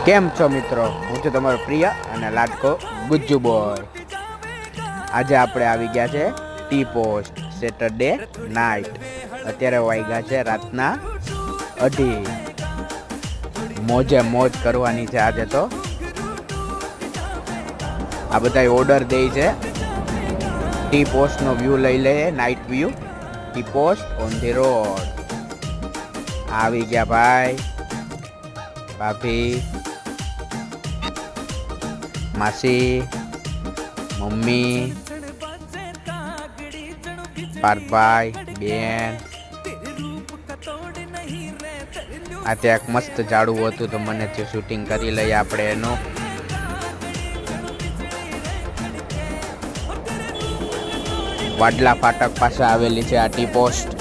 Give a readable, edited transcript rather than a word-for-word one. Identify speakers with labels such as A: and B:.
A: કેમ છો મિત્રો? હું છું તમારો પ્રિય અને લાડકો ગુજ્જુ બોય. આજે આપણે આવી ગયા છે ટી પોસ્ટ સેટરડે નાઇટ. અત્યારે વાગ્યા છે રાતના 2:30. મોજે મોજ કરવાની છે આજે તો. આ બધા ઓર્ડર દે છે. ટી પોસ્ટનો વ્યૂ લઈ લઈએ, night view. T post on the road. આવી ગયા ભાઈ, ભાભી, માસી, મમ્મી, પાર્થભાઈ, બેન. આ ત્યાં એક મસ્ત ઝાડવું હતું તો મને શૂટિંગ કરી લઈએ આપણે એનું. વાડલા ફાટક પાસે આવેલી છે આ ટી પોસ્ટ.